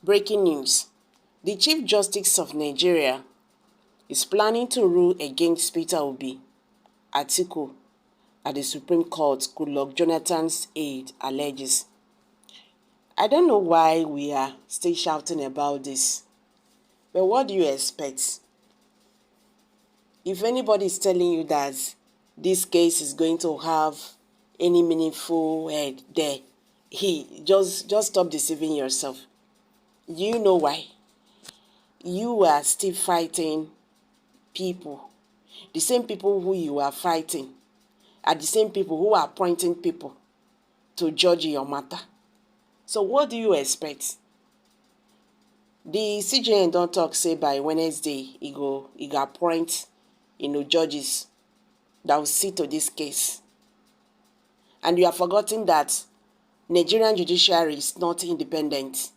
Breaking news. The Chief Justice of Nigeria is planning to rule against Peter Obi, Atiku, at the Supreme Court, Goodluck Jonathan's aide alleges. I don't know why we are still shouting about this, but what do you expect? If anybody is telling you that this case is going to have any meaningful head there, just stop deceiving yourself. You know why? You are still fighting people. The same people who you are fighting are the same people who are appointing people to judge your matter. So what do you expect? The CJN don't talk say by Wednesday he go appoint judges that will see to this case. And you have forgotten that Nigerian judiciary is not independent.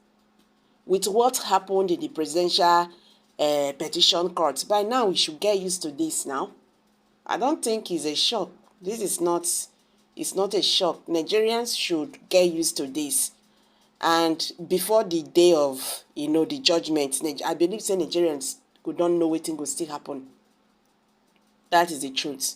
With what happened in the presidential petition court, by now we should get used to this now. I don't think it's a shock. This is not, it's not a shock. Nigerians should get used to this. And before the day of, the judgment, I believe say Nigerians could not know what thing will still happen. That is the truth.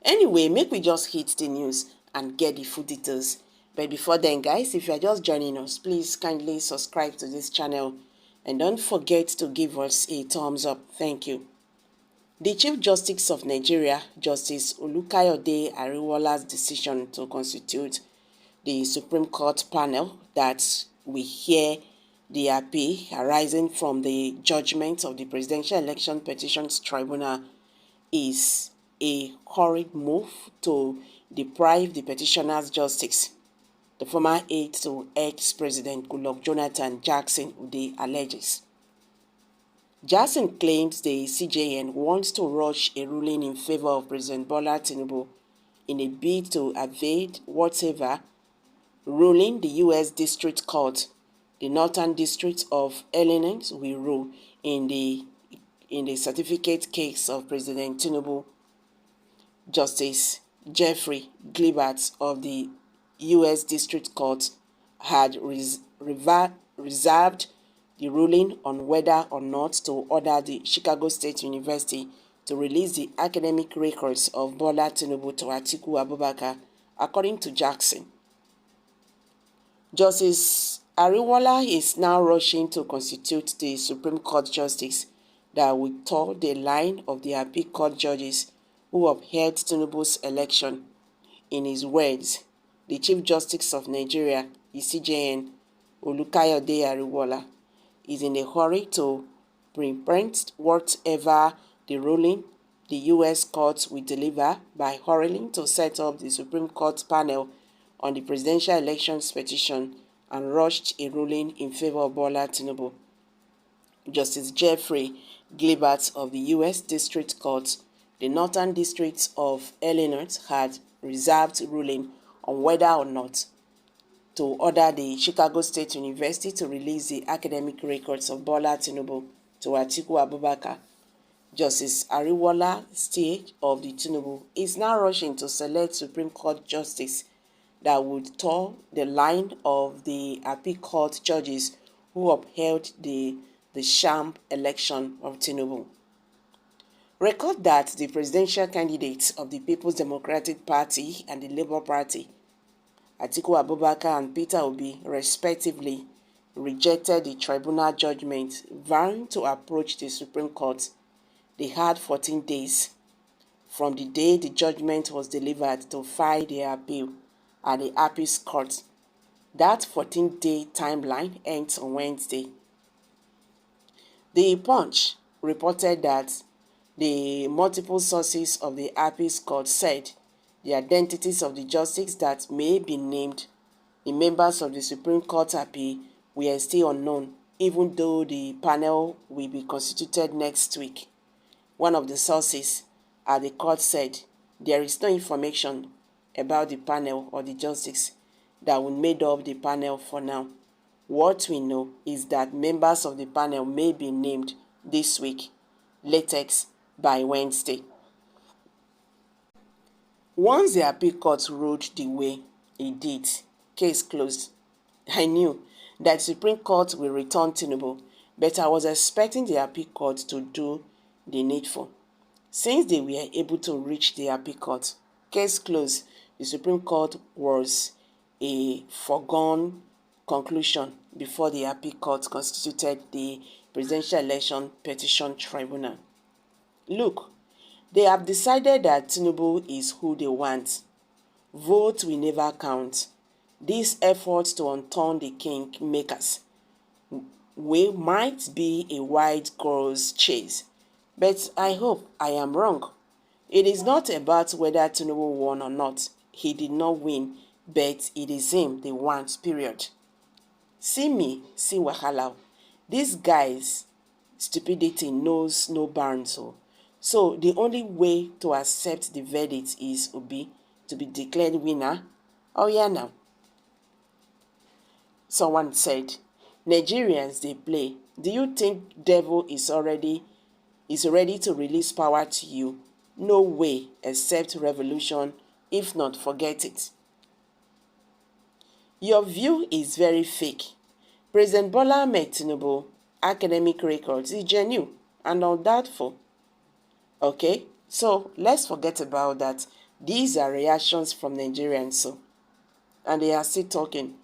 Anyway, make we just hit the news and get the full details. But before then, guys, if you are just joining us, please kindly subscribe to this channel and don't forget to give us a thumbs up. Thank you. The Chief Justice of Nigeria, Justice Olukayode Ariwola's decision to constitute the Supreme Court panel that will hear the appeal arising from the judgment of the Presidential Election Petitions Tribunal is a horrid move to deprive the petitioner's justice. The former aide to ex-President Goodluck Jonathan, Jackson Ude, alleges. Jackson claims the CJN wants to rush a ruling in favor of President Bola Tinubu in a bid to evade whatever ruling the U.S. District Court, the Northern District of Illinois, will rule in the certificate case of President Tinubu. Justice Jeffrey Gilbert of the U.S. District Court had reserved the ruling on whether or not to order the Chicago State University to release the academic records of Bola Tinubu to Atiku Abubakar, according to Jackson. Justice Ariwola is now rushing to constitute the Supreme Court justice that will toe the line of the appeal court judges who upheld Tinubu's election. In his words, the Chief Justice of Nigeria, the CJN, Olukayode Ariwola, is in a hurry to preempt whatever the ruling the U.S. courts will deliver by hurrying to set up the Supreme Court panel on the presidential elections petition and rushed a ruling in favor of Bola Tinubu. Justice Jeffrey Gilbert of the U.S. District Court, the Northern District of Illinois, had reserved ruling on whether or not to order the Chicago State University to release the academic records of Bola Tinubu to Atiku Abubakar. Justice Ariwola State of the Tinubu is now rushing to select Supreme Court justice that would toe the line of the appeal court judges who upheld the sham election of Tinubu. Record that the presidential candidates of the People's Democratic Party and the Labour Party, Atiku Abubakar and Peter Obi, respectively, rejected the tribunal judgment, vowing to approach the Supreme Court. They had 14 days from the day the judgment was delivered to file their appeal at the appeals court. That 14-day timeline ends on Wednesday. The Punch reported that the multiple sources of the appeals court said the identities of the justices that may be named the members of the Supreme Court appeal were still unknown, even though the panel will be constituted next week. One of the sources at the court said there is no information about the panel or the justice that will make up the panel for now. What we know is that members of the panel may be named this week, latest by Wednesday. Once the appeal court ruled the way it did, case closed. I knew that Supreme Court will return Tinubu, but I was expecting the appeal court to do the needful. Since they were able to reach the appeal court, case closed, the Supreme Court was a foregone conclusion before the appeal court constituted the Presidential Election Petition Tribunal. Look, they have decided that Tinubu is who they want. Vote will never count. These efforts to unturn the kingmakers might be a wide goose chase, but I hope I am wrong. It is not about whether Tinubu won or not. He did not win, but it is him they want, period. See me, see wahala. This guy's stupidity knows no bounds. So the only way to accept the verdict is Obi to be declared winner. Oh yeah now. Someone said, Nigerians, they play. Do you think devil is ready to release power to you? No way, except revolution. If not, forget it. Your view is very fake. President Bola Ahmed Tinubu academic records is genuine and undoubtful. Okay, so let's forget about that. These are reactions from Nigerians, so, and they are still talking.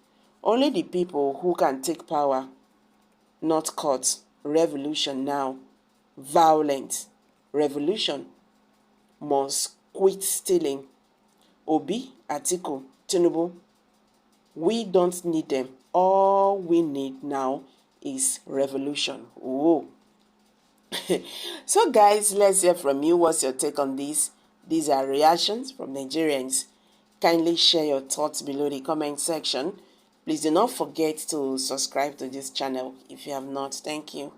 Only the people who can take power, not courts. Revolution now. Violent. Revolution must quit stealing. Obi, Atiku, Tinubu, we don't need them. All we need now is revolution. Whoa. So guys, let's hear from you. What's your take on this? These are reactions from Nigerians. Kindly share your thoughts below the comment section. Please do not forget to subscribe to this channel if you have not. Thank you.